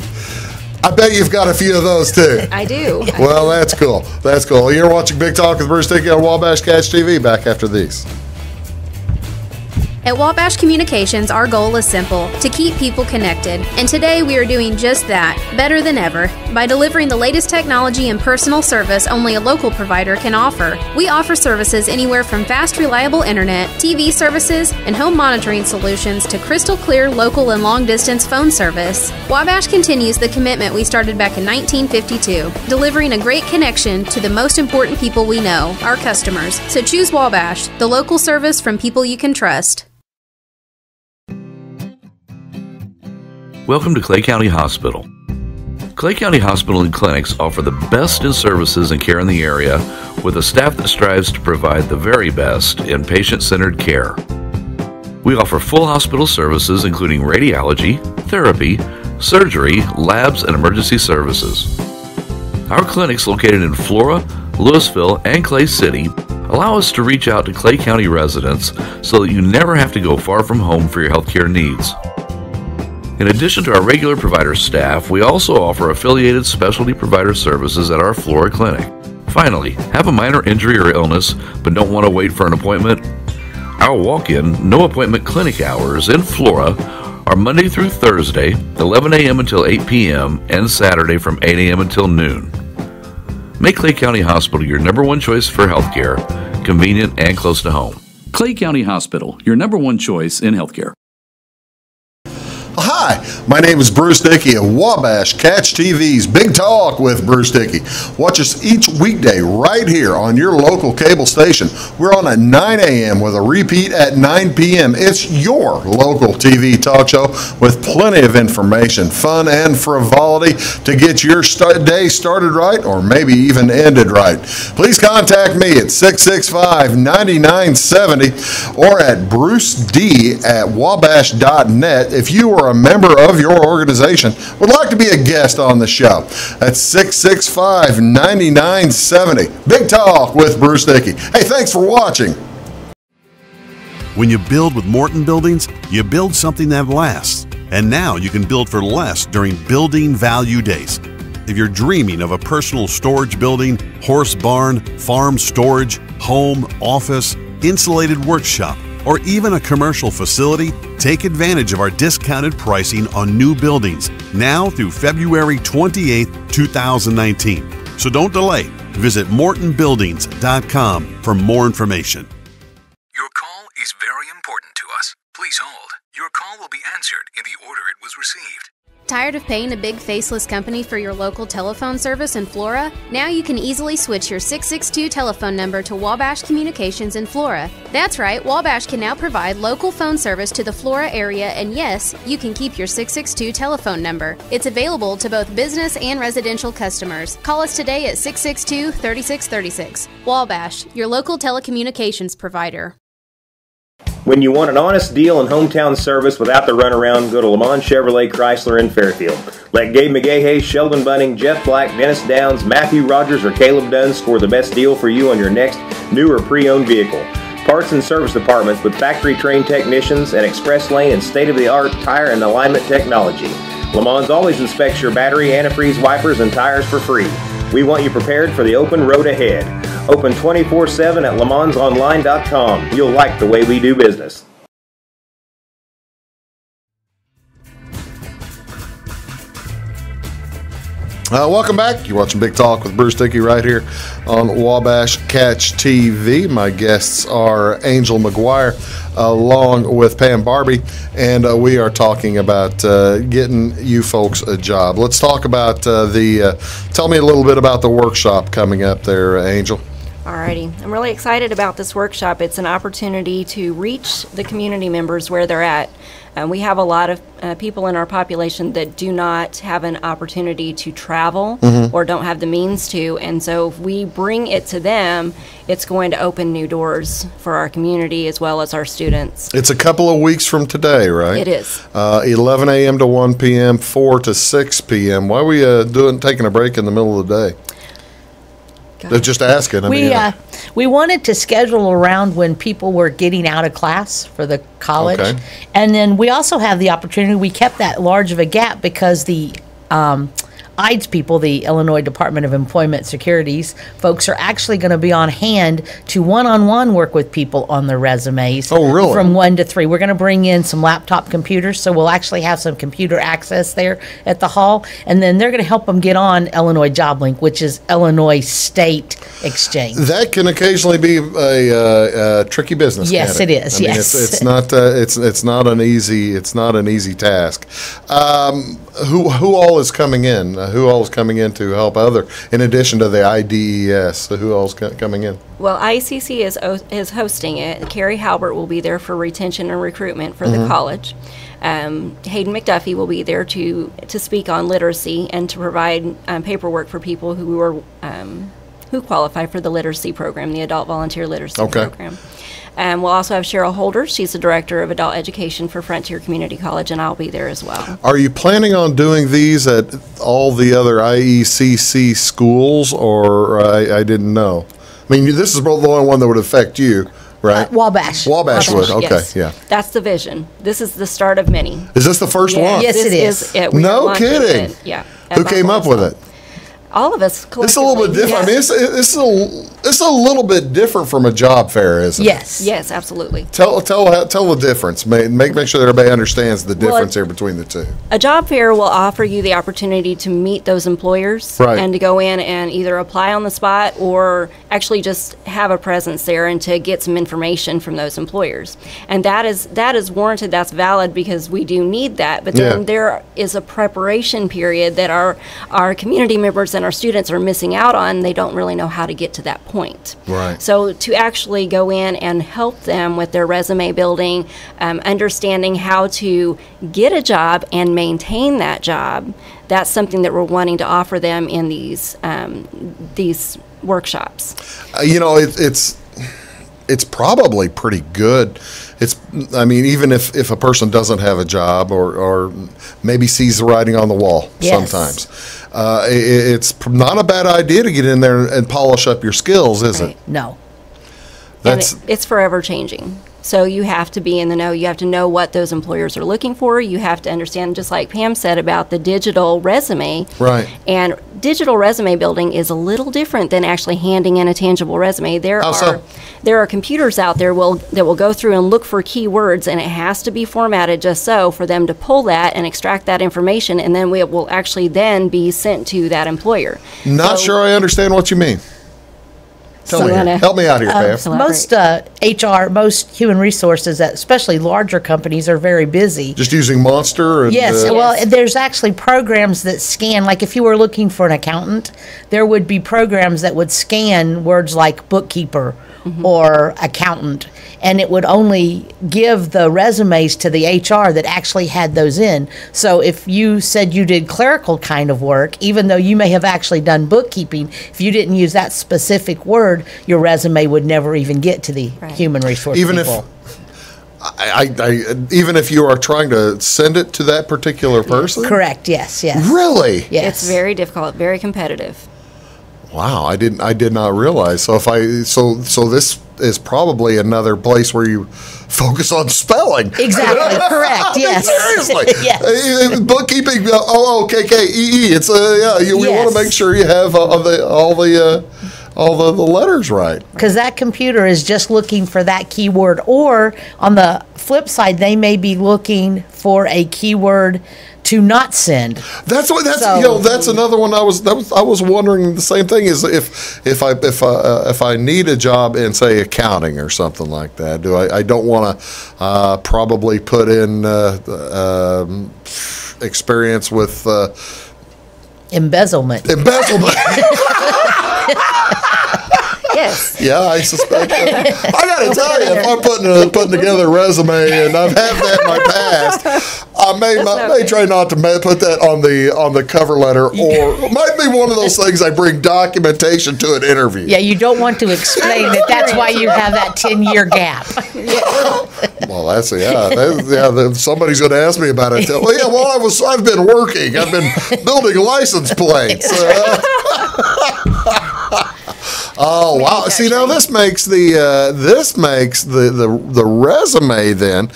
bet you've got a few of those too. I do. Well, that's cool. That's cool. You're watching Big Talk with Bruce Dickey on Wabash Catch TV. Back after these. At Wabash Communications, our goal is simple, to keep people connected. And today we are doing just that, better than ever, by delivering the latest technology and personal service only a local provider can offer. We offer services anywhere from fast, reliable internet, TV services, and home monitoring solutions to crystal clear local and long-distance phone service. Wabash continues the commitment we started back in 1952, delivering a great connection to the most important people we know, our customers. So choose Wabash, the local service from people you can trust. Welcome to Clay County Hospital. Clay County Hospital and Clinics offer the best in services and care in the area with a staff that strives to provide the very best in patient-centered care. We offer full hospital services including radiology, therapy, surgery, labs, and emergency services. Our clinics located in Flora, Louisville, and Clay City allow us to reach out to Clay County residents so that you never have to go far from home for your healthcare needs. In addition to our regular provider staff, we also offer affiliated specialty provider services at our Flora clinic. Finally, have a minor injury or illness but don't want to wait for an appointment? Our walk-in, no-appointment clinic hours in Flora are Monday through Thursday, 11 a.m. until 8 p.m., and Saturday from 8 a.m. until noon. Make Clay County Hospital your number one choice for healthcare, convenient and close to home. Clay County Hospital, your number one choice in healthcare. Hi, my name is Bruce Dickey of Wabash Catch TV's Big Talk with Bruce Dickey. Watch us each weekday right here on your local cable station. We're on at 9 a.m. with a repeat at 9 p.m. It's your local TV talk show with plenty of information, fun, and frivolity to get your day started right or maybe even ended right. Please contact me at 665-9970 or at bruced@wabash.net if you are a member of your organization would like to be a guest on the show. That's 665-9970. Big Talk with Bruce Dickey. Hey, thanks for watching. When you build with Morton Buildings, you build something that lasts. And now you can build for less during Building Value Days. If you're dreaming of a personal storage building, horse barn, farm storage, home, office, insulated workshop, or even a commercial facility, take advantage of our discounted pricing on new buildings now through February 28, 2019. So don't delay. Visit mortonbuildings.com for more information. Your call is very important to us. Please hold. Your call will be answered in the order it was received. Tired of paying a big faceless company for your local telephone service in Flora? Now you can easily switch your 662 telephone number to Wabash Communications in Flora. That's right, Wabash can now provide local phone service to the Flora area, and yes, you can keep your 662 telephone number. It's available to both business and residential customers. Call us today at 662-3636. Wabash, your local telecommunications provider. When you want an honest deal and hometown service without the runaround, go to Lamont Chevrolet Chrysler in Fairfield. Let Gabe McGahey, Sheldon Bunning, Jeff Black, Dennis Downs, Matthew Rogers, or Caleb Dunn score the best deal for you on your next new or pre-owned vehicle. Parts and service departments with factory-trained technicians and express lane and state-of-the-art tire and alignment technology. Lamont always inspects your battery, antifreeze, wipers, and tires for free. We want you prepared for the open road ahead. Open 24/7 at LeMansOnline.com. You'll like the way we do business. Welcome back. You're watching Big Talk with Bruce Dickey right here on Wabash Catch TV. My guests are Angel Maguire along with Pam Barbee, and we are talking about getting you folks a job. Let's talk about tell me a little bit about the workshop coming up there, Angel. Alrighty, I'm really excited about this workshop. It's an opportunity to reach the community members where they're at. We have a lot of people in our population that do not have an opportunity to travel or don't have the means to. And so if we bring it to them, it's going to open new doors for our community as well as our students. It's a couple of weeks from today, right? It is. 11 a.m. to 1 p.m., 4 to 6 p.m. Why are we taking a break in the middle of the day? They're just asking. We wanted to schedule around when people were getting out of class for the college. Okay. And then we also have the opportunity, we kept that large of a gap because the IDES people, the Illinois Department of Employment Securities folks, are actually going to be on hand to one-on-one work with people on their resumes. Oh, really? From 1 to 3. We're going to bring in some laptop computers, so we'll actually have some computer access there at the hall. And then they're going to help them get on Illinois JobLink, which is Illinois State Exchange. That can occasionally be a tricky business. Yes, can't it is. I mean, Yes, it's not an easy task. Who all is coming in? Who all is coming in to help in addition to the IDES? Who all is coming in? Well, ICC is hosting it. Carrie Halbert will be there for retention and recruitment for the college. Hayden McDuffie will be there to speak on literacy and to provide paperwork for people who qualify for the literacy program, the Adult Volunteer Literacy Program. We'll also have Cheryl Holder. She's the Director of Adult Education for Frontier Community College, and I'll be there as well. Are you planning on doing these at all the other IECC schools, or I didn't know? I mean, this is the only one that would affect you, right? Wabash. Wabash would, okay, yes. yeah. That's the vision. This is the start of many. Is this the first one? Yes, This it is. it. No kidding. Yeah. Who came up with it? All of us collectively. It's a little bit different. I mean, it's a little bit different from a job fair, isn't it? Yes, absolutely. Tell the difference. Make sure that everybody understands the difference here between the two. A job fair will offer you the opportunity to meet those employers and to go in and either apply on the spot or actually just have a presence there and to get some information from those employers. And that is warranted. That's valid because we do need that. But then there is a preparation period that our community members and our students are missing out on. They don't really know how to get to that point. Right. So to actually go in and help them with their resume building, understanding how to get a job and maintain that job, that's something that we're wanting to offer them in these workshops. It's probably pretty good. Even if a person doesn't have a job or maybe sees the writing on the wall sometimes, it's not a bad idea to get in there and polish up your skills, is it? No. It's forever changing. So you have to be in the know. You have to know what those employers are looking for. You have to understand, just like Pam said about the digital resume. Right. And digital resume building is a little different than actually handing in a tangible resume. There are computers out there that will go through and look for keywords, and it has to be formatted just so for them to pull that and extract that information, and then it will actually then be sent to that employer. Not sure I understand what you mean. Help me out here, Pam. Most HR, most human resources, especially larger companies, are very busy. Just using Monster? Well, there's actually programs that scan, like if you were looking for an accountant, there would be programs that would scan words like bookkeeper or accountant, and it would only give the resumes to the HR that actually had those in. So if you said you did clerical kind of work, even though you may have actually done bookkeeping, if you didn't use that specific word, your resume would never even get to the human resource people. Even if you are trying to send it to that particular person? Correct, yes. Really? Yes. It's very difficult, very competitive. Wow, I did not realize. So so this is probably another place where you focus on spelling. Exactly, correct. Yes. Seriously. Yes. Bookkeeping. OOKKEE. It's you want to make sure you have all the letters right. Because that computer is just looking for that keyword, or on the flip side, they may be looking for a keyword to not send. That's another one. I was wondering the same thing. Is if I need a job in, say, accounting or something like that, I don't want to probably put in experience with embezzlement. Yes. Yeah, I suspect that. I got to tell you, if I'm putting together a resume and I've had that in my past, I may try not to put that on the cover letter, or it might be one of those things I bring documentation to an interview. Yeah, you don't want to explain that's why you have that 10-year gap. Well, somebody's going to ask me about it. Well, yeah, I've been working. I've been building license plates. Oh wow! See, now this makes the resume then.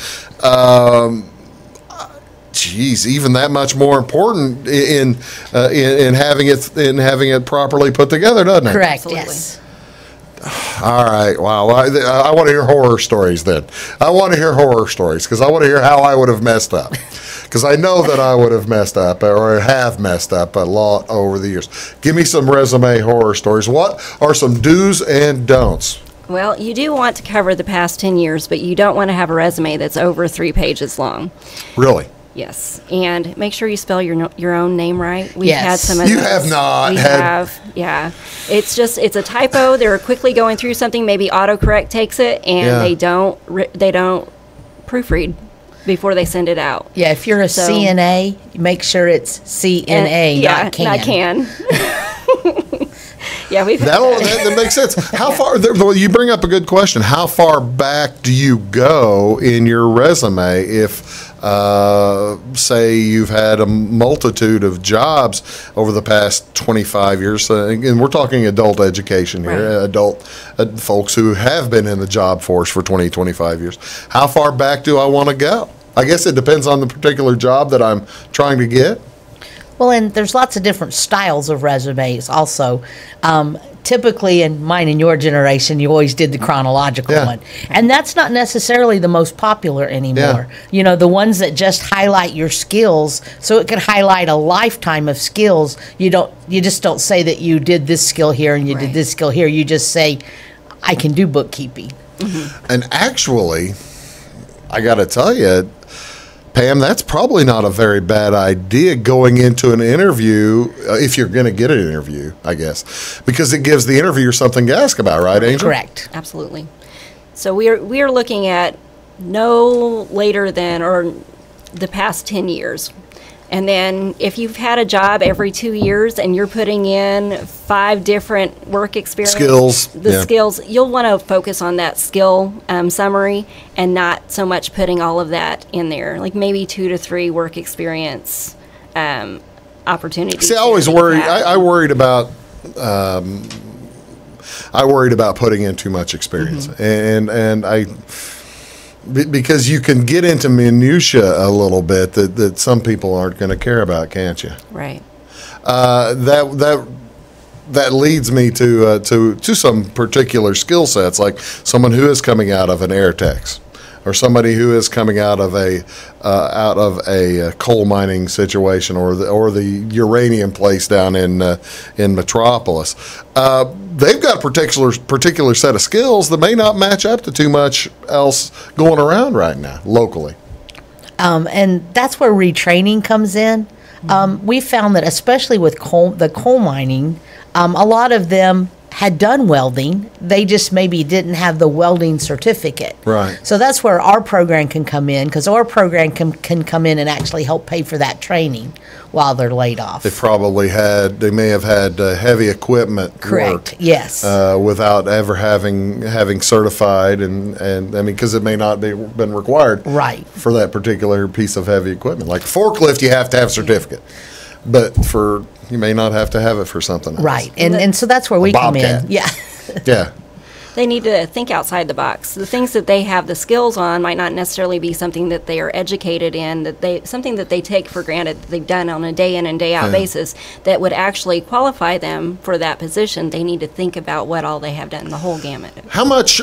Geez, even that much more important in having it properly put together, doesn't it? Correct. Absolutely. Yes. All right. Wow. I want to hear horror stories then. I want to hear horror stories because I want to hear how I would have messed up. Because I know that I would have messed up or have messed up a lot over the years. Give me some resume horror stories. What are some do's and don'ts? Well, you do want to cover the past 10 years, but you don't want to have a resume that's over 3 pages long. Really? Yes, and make sure you spell your own name right. We've had some of you those. have not. Yeah. It's a typo. They're quickly going through something. Maybe autocorrect takes it, and they don't proofread before they send it out. Yeah, if you're a CNA, make sure it's CNA, not can. Not can. Yeah, that makes sense. How far? Well, you bring up a good question. How far back do you go in your resume if? Say you've had a multitude of jobs over the past 25 years, and we're talking adult education here, right. Adult folks who have been in the job force for 20, 25 years. How far back do I want to go? I guess it depends on the particular job that I'm trying to get. Well, and there's lots of different styles of resumes also. Typically, in mine and your generation, you always did the chronological one. And that's not necessarily the most popular anymore. Yeah. You know, the ones that just highlight your skills, so it can highlight a lifetime of skills. You just don't say that you did this skill here and you did this skill here. You just say, I can do bookkeeping. Mm-hmm. And actually, I got to tell you, Pam, that's probably not a very bad idea going into an interview, if you're going to get an interview, I guess, because it gives the interviewer something to ask about, right, Angel? Correct. Absolutely. So we are looking at no later than or the past 10 years. And then if you've had a job every 2 years and you're putting in 5 different work experience skills, you'll want to focus on that skill summary and not so much putting all of that in there, like maybe 2 to 3 work experience opportunities. See, I always worried. I worried about. I worried about putting in too much experience, and I. Because you can get into minutia a little bit that some people aren't going to care about, can't you? Right. That leads me to some particular skill sets, like someone who is coming out of an air techs, or somebody who is coming out of a coal mining situation, or the uranium place down in Metropolis. They've got a particular set of skills that may not match up to too much else going around right now locally. And that's where retraining comes in. We found that especially with the coal mining, a lot of them had done welding. They just maybe didn't have the welding certificate. Right. So that's where our program can come in, because our program can come in and actually help pay for that training while they're laid off. They may have had heavy equipment. Correct. Work, yes. Without ever having certified, and I mean, because it may not be been required. Right. For that particular piece of heavy equipment, like forklift, you have to have a certificate, but you may not have to have it for something else. Right, and so that's where we come in. Yeah. Yeah. They need to think outside the box. The things that they have the skills on might not necessarily be something that they are educated in, something that they take for granted that they've done on a day in and day out basis that would actually qualify them for that position. They need to think about what all they have done, the whole gamut. How much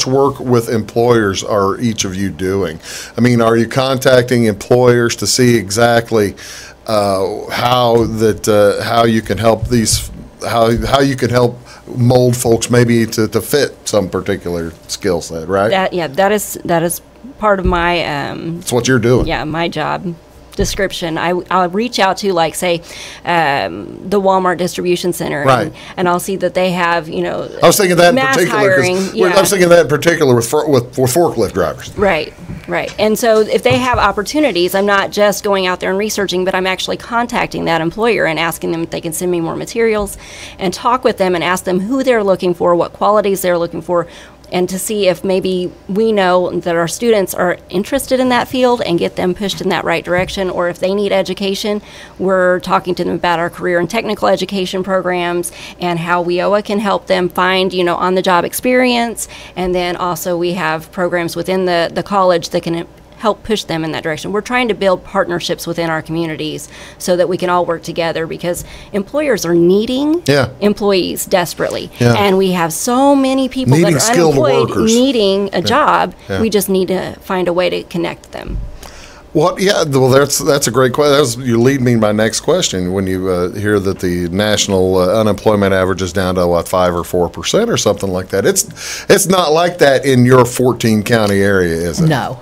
work with employers are each of you doing? I mean, are you contacting employers to see exactly how you can help how you can help mold folks maybe to fit some particular skill set, right? That is part of my. It's what you're doing. Yeah, my job. description. I'll reach out to, like, say, the Walmart distribution center, right. and I'll see that they have, I was thinking that in particular. I was thinking that in particular with forklift drivers. Right. And so if they have opportunities, I'm not just going out there and researching, but I'm actually contacting that employer and asking them if they can send me more materials and talk with them and ask them who they're looking for, what qualities they're looking for, and to see if maybe we know that our students are interested in that field and get them pushed in that right direction, or if they need education, we're talking to them about our career and technical education programs and how WIOA can help them find, on-the-job experience. And then also we have programs within the college that can help push them in that direction. We're trying to build partnerships within our communities so that we can all work together, because employers are needing employees desperately. Yeah. And we have so many people needing that are unemployed workers. Needing a job. Yeah. We just need to find a way to connect them. Well, that's a great question. You lead me to my next question. When you hear that the national unemployment average is down to 5 or 4% or something like that, it's not like that in your 14 county area, is it? No.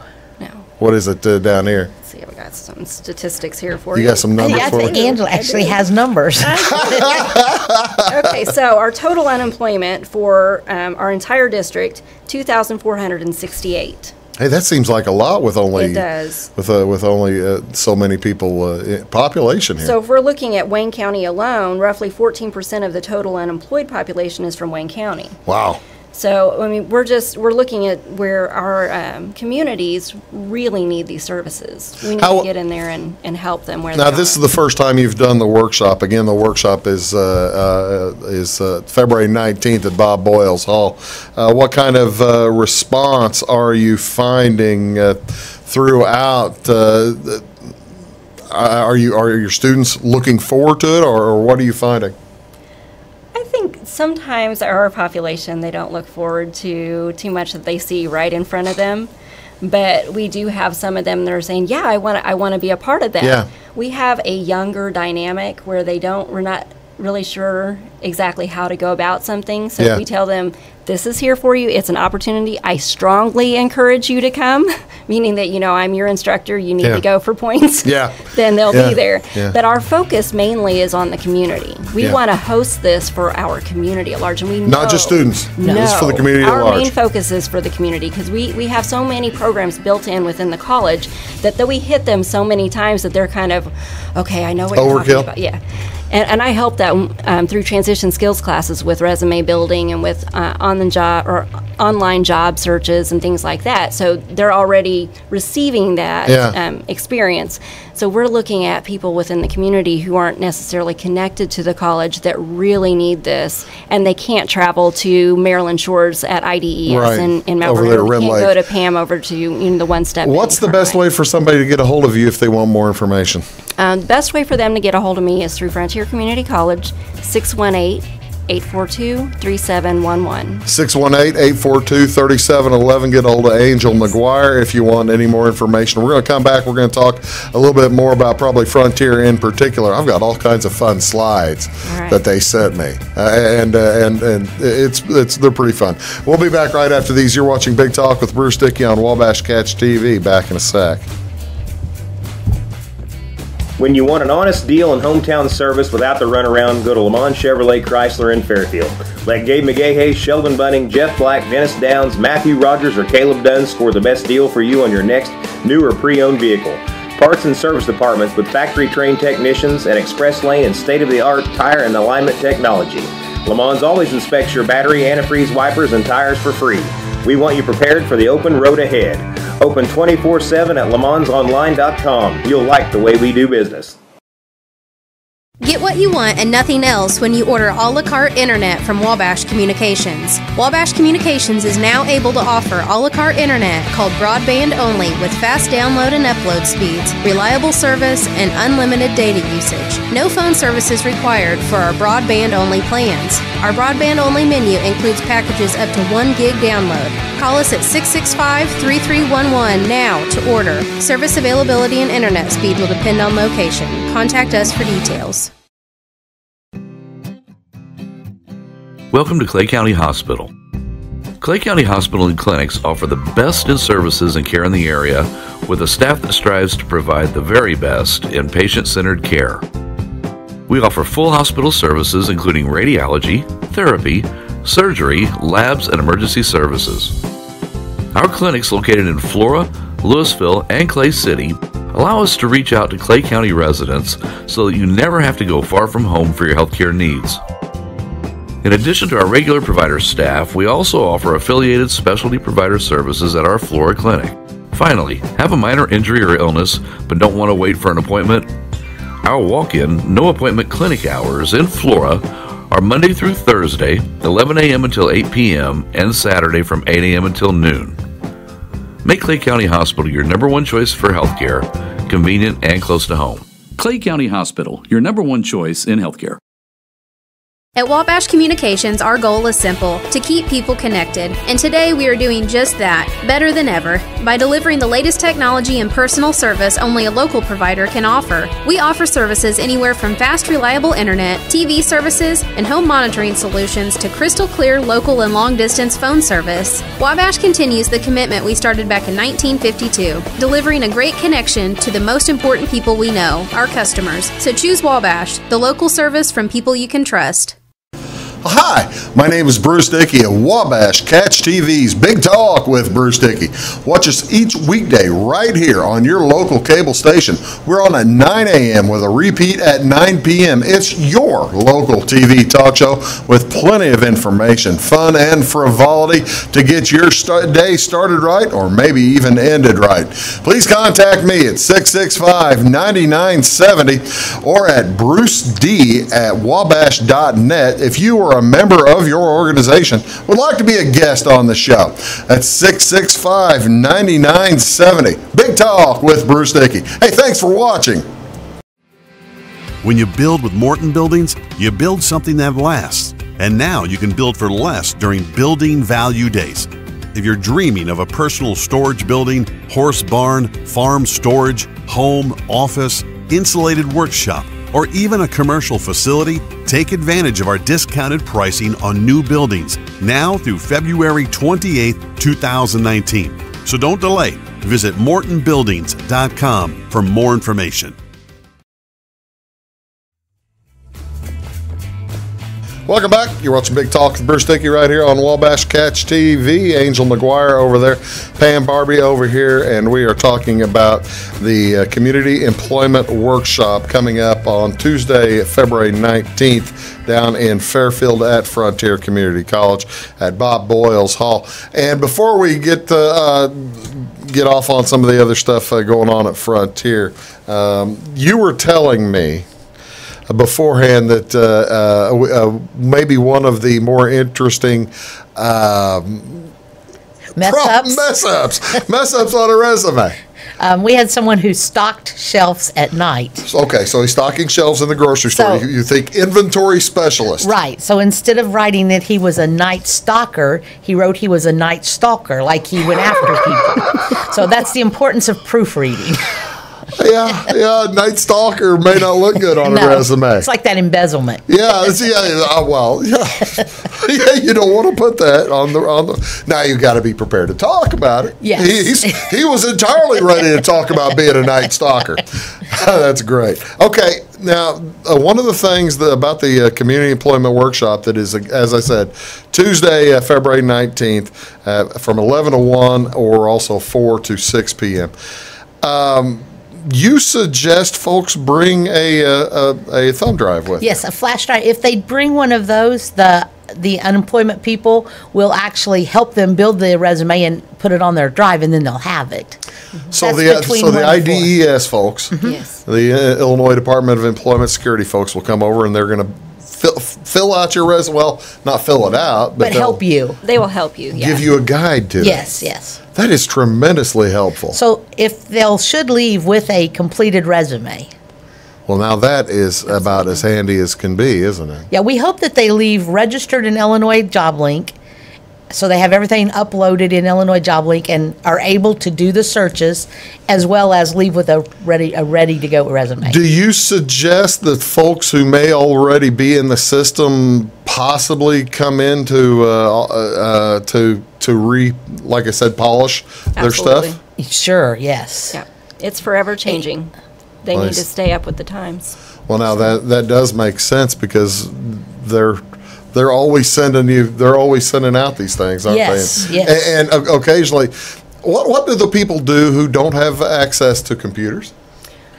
What is it down here? Let's see, we got some statistics here for you. You got some numbers for me? I think Angela actually has numbers. Okay, so our total unemployment for our entire district, 2,468. Hey, that seems like a lot with only it does. with only so many people population here. So if we're looking at Wayne County alone, roughly 14% of the total unemployed population is from Wayne County. Wow. So, I mean, we're looking at where our communities really need these services. We need to get in there and help them where they are. Now, this is the first time you've done the workshop. Again, the workshop is February 19th at Bob Boyles Hall. What kind of response are you finding throughout? Are your students looking forward to it, or what are you finding? I think sometimes our population, they don't look forward to too much that they see right in front of them. But we do have some of them that are saying, yeah, I want to be a part of that. Yeah. We have a younger dynamic where we're not really sure exactly how to go about something. So we tell them, this is here for you. It's an opportunity. I strongly encourage you to come, meaning that, I'm your instructor. You need to go for points. Yeah. Then they'll be there. Yeah. But our focus mainly is on the community. We want to host this for our community at large. And we know, not just students. No. It's for the community at large. Our main focus is for the community, because we have so many programs built in within the college that we hit them so many times that they're kind of, okay, I know what you're talking about. Yeah. And I help that through transition skills classes with resume building and with on-the-job or online job searches and things like that. So they're already receiving that experience. So we're looking at people within the community who aren't necessarily connected to the college that really need this, and they can't travel to Maryland Shores at IDES in Mount Vernon. They can't go to Pam over to the One Step. What's the best way for somebody to get a hold of you if they want more information? The best way for them to get a hold of me is through Frontier Community College, 618-842-3711. 618-842-3711. Get a hold of Angel Maguire if you want any more information. We're going to come back. We're going to talk a little bit more about probably Frontier in particular. I've got all kinds of fun slides that they sent me, and they're pretty fun. We'll be back right after these. You're watching Big Talk with Bruce Dickey on Wabash Catch TV. Back in a sec. When you want an honest deal and hometown service without the runaround, go to Lamont Chevrolet Chrysler in Fairfield. Let Gabe McGahey, Sheldon Bunning, Jeff Black, Dennis Downs, Matthew Rogers, or Caleb Dunn score the best deal for you on your next new or pre-owned vehicle. Parts and service departments with factory-trained technicians and express lane and state-of-the-art tire and alignment technology. Lamont's always inspects your battery, antifreeze, wipers, and tires for free. We want you prepared for the open road ahead. Open 24/7 at LaMonsOnline.com. You'll like the way we do business. Get what you want and nothing else when you order a la carte internet from Wabash Communications. Wabash Communications is now able to offer a la carte internet called broadband only with fast download and upload speeds, reliable service, and unlimited data usage. No phone service is required for our broadband only plans. Our broadband only menu includes packages up to 1 gig download. Call us at 665-3311 now to order. Service availability and internet speed will depend on location. Contact us for details. Welcome to Clay County Hospital. Clay County Hospital and Clinics offer the best in services and care in the area with a staff that strives to provide the very best in patient-centered care. We offer full hospital services including radiology, therapy, surgery, labs, and emergency services. Our clinics located in Flora, Louisville, and Clay City allow us to reach out to Clay County residents so that you never have to go far from home for your healthcare needs. In addition to our regular provider staff, we also offer affiliated specialty provider services at our Flora clinic. Finally, have a minor injury or illness but don't want to wait for an appointment? Our walk-in, no-appointment clinic hours in Flora are Monday through Thursday, 11 a.m. until 8 p.m., and Saturday from 8 a.m. until noon. Make Clay County Hospital your number one choice for healthcare, convenient and close to home. Clay County Hospital, your number one choice in healthcare. At Wabash Communications, our goal is simple, to keep people connected. And today we are doing just that, better than ever, by delivering the latest technology and personal service only a local provider can offer. We offer services anywhere from fast, reliable internet, TV services, and home monitoring solutions to crystal clear local and long-distance phone service. Wabash continues the commitment we started back in 1952, delivering a great connection to the most important people we know, our customers. So choose Wabash, the local service from people you can trust. Hi, my name is Bruce Dickey of Wabash Catch TV's Big Talk with Bruce Dickey. Watch us each weekday right here on your local cable station. We're on at 9 a.m. with a repeat at 9 p.m. It's your local TV talk show with plenty of information, fun, and frivolity to get your day started right or maybe even ended right. Please contact me at 665-9970 or at bruced@wabash.net if you are a member of your organization would like to be a guest on the show. That's 665-9970. Big Talk with Bruce Dickey. Hey, thanks for watching. When you build with Morton Buildings, you build something that lasts. And now you can build for less during Building Value Days. If you're dreaming of a personal storage building, horse barn, farm storage, home, office, insulated workshop, or even a commercial facility, take advantage of our discounted pricing on new buildings now through February 28, 2019. So don't delay. Visit mortonbuildings.com for more information. Welcome back. You're watching Big Talk with Bruce Dickey right here on Wabash Catch TV. Angel Maguire over there, Pam Barbee over here, and we are talking about the Community Employment Workshop coming up on Tuesday, February 19th, down in Fairfield at Frontier Community College at Bob Boyles Hall. And before we get off on some of the other stuff going on at Frontier, you were telling me beforehand that maybe one of the more interesting mess ups on a resume. We had someone who stocked shelves at night. Okay, so he's stocking shelves in the grocery store. You think inventory specialist. Right. So instead of writing that he was a night stalker, he wrote he was a night stalker, like he went after people. So that's the importance of proofreading. Yeah, Night Stalker may not look good on a resume. It's like that embezzlement. Yeah, you don't want to put that on the. Now you got to be prepared to talk about it. Yes. He was entirely ready to talk about being a Night Stalker. That's great. Okay, now one of the things about the Community Employment Workshop that is, as I said, Tuesday, February 19th, from 11 to 1 or also 4 to 6 p.m. You suggest folks bring a thumb drive with Yes, a flash drive. If they bring one of those, the unemployment people will actually help them build the resume and put it on their drive, and then they'll have it. So the IDES folks, yes, the Illinois Department of Employment Security folks will come over and they're going to fill out your resume. Well, not fill it out, but help you. They will help you. Yeah. Give you a guide to it. Yes. That is tremendously helpful. So if should leave with a completed resume. Well, now that is about as handy as can be, isn't it? Yeah, we hope that they leave registered in Illinois job link So they have everything uploaded in Illinois Job Link and are able to do the searches as well as leave with a ready to go resume. Do you suggest that folks who may already be in the system possibly come in to like I said, polish their stuff? Sure, yes. Yeah. It's forever changing. They need to stay up with the times. Well, now that does make sense because they're always sending out these things, aren't they? Yes. And occasionally, what do the people do who don't have access to computers?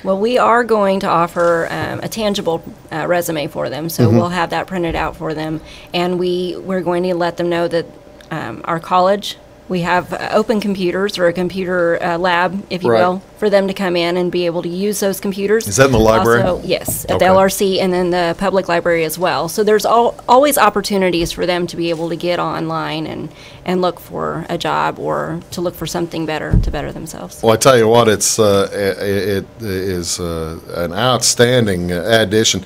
Well, we are going to offer a tangible resume for them, so we'll have that printed out for them, and we're going to let them know that our college, we have open computers or a computer lab, if you will, for them to come in and be able to use those computers. Is that in the library? Also, yes, at the LRC and then the public library as well. So there's always opportunities for them to be able to get online and look for a job or to look for something better to better themselves. Well, I tell you what, it is an outstanding addition.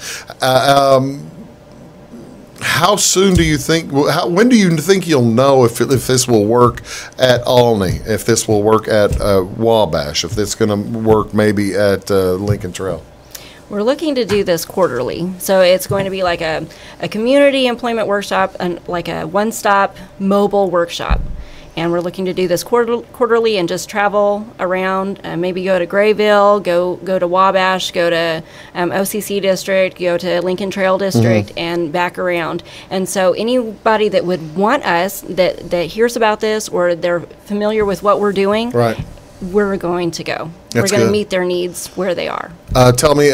How soon do you think? When do you think you'll know if this will work at Olney, if this will work at Wabash, if this going to work maybe at Lincoln Trail? We're looking to do this quarterly, so it's going to be like a community employment workshop and like a one-stop mobile workshop. And we're looking to do this quarterly and just travel around, maybe go to Grayville, go to Wabash, go to OCC District, go to Lincoln Trail District, and back around. And so anybody that would want us, that hears about this or they're familiar with what we're doing, we're going to go. We're going to meet their needs where they are. Tell me,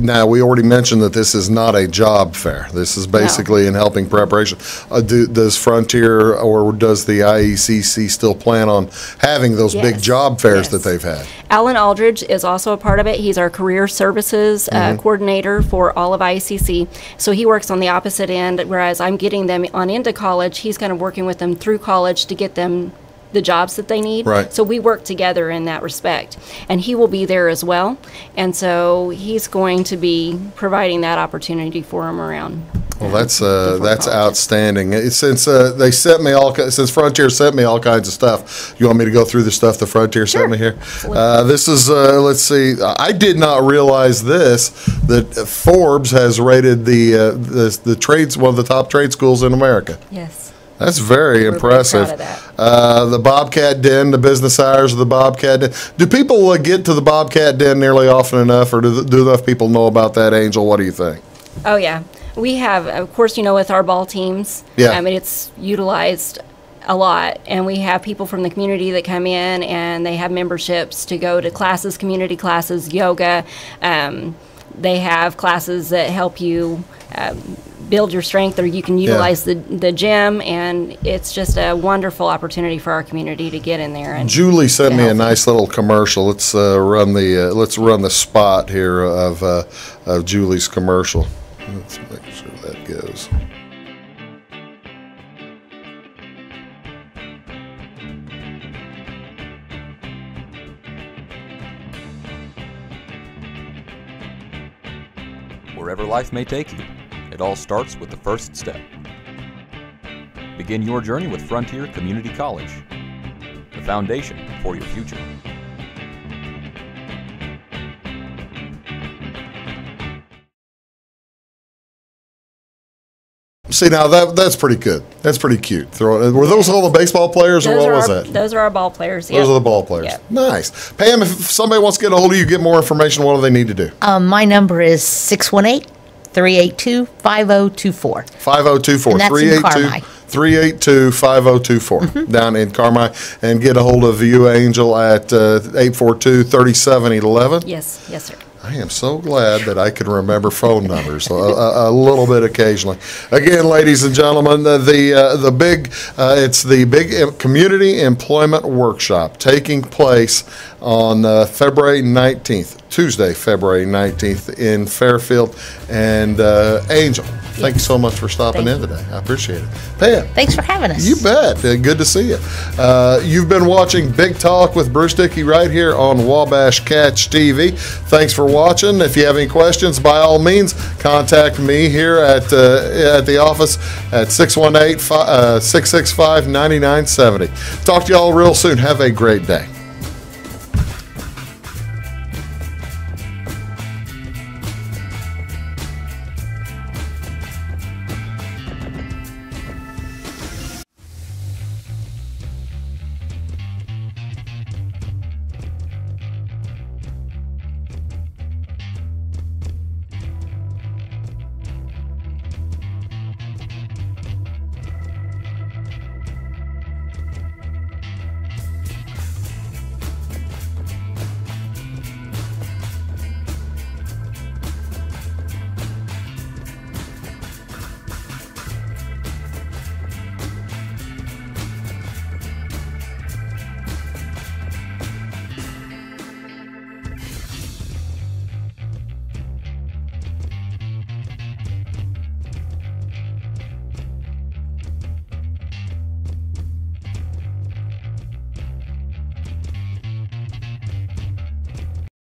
now, we already mentioned that this is not a job fair. This is basically in helping preparation. Does Frontier or does the IECC still plan on having those big job fairs that they've had? Alan Aldridge is also a part of it. He's our career services coordinator for all of IECC. So he works on the opposite end, whereas I'm getting them on into college. He's kind of working with them through college to get them the jobs that they need. So we work together in that respect. And he will be there as well. And so he's going to be providing that opportunity for them around. Well, that's outstanding. Since they sent me since Frontier sent me all kinds of stuff, you want me to go through the stuff the Frontier sent me here? This is let's see. I did not realize that Forbes has rated the trades one of the top trade schools in America. Yes. That's very impressive. Very proud of that. The Bobcat Den, the business hours of the Bobcat Den. Do people get to the Bobcat Den nearly often enough, or do enough people know about that, Angel? What do you think? Oh, yeah. We have, of course, with our ball teams, I mean, it's utilized a lot, and we have people from the community that come in, and they have memberships to go to classes, community classes, yoga. They have classes that help you build your strength, or you can utilize the gym, and it's just a wonderful opportunity for our community to get in there. And Julie sent me a nice little commercial. Let's run the spot here of Julie's commercial. Let's make sure that goes. Wherever life may take you, it all starts with the first step. Begin your journey with Frontier Community College, the foundation for your future. See, now that's pretty good. That's pretty cute. Were those all the baseball players, or what was that? Those are our ball players. Those are the ball players. Yep. Nice. Pam, if somebody wants to get a hold of you, get more information, what do they need to do? My number is 618-382-5024. 5024. And that's in Carmi. 382-5024 down in Carmi, and get a hold of you, Angel, at 842-3711. Yes, sir. I am so glad that I can remember phone numbers a little bit occasionally. Again, ladies and gentlemen, it's the big community employment workshop taking place on February 19th, Tuesday, February 19th in Fairfield. And Angel, thank you so much for stopping in today. I appreciate it. Pam. Thanks for having us. You bet. Good to see you. You've been watching Big Talk with Bruce Dickey right here on Wabash Catch TV. Thanks for watching. If you have any questions, by all means, contact me here at the office at 618-665-9970. Talk to you all real soon. Have a great day.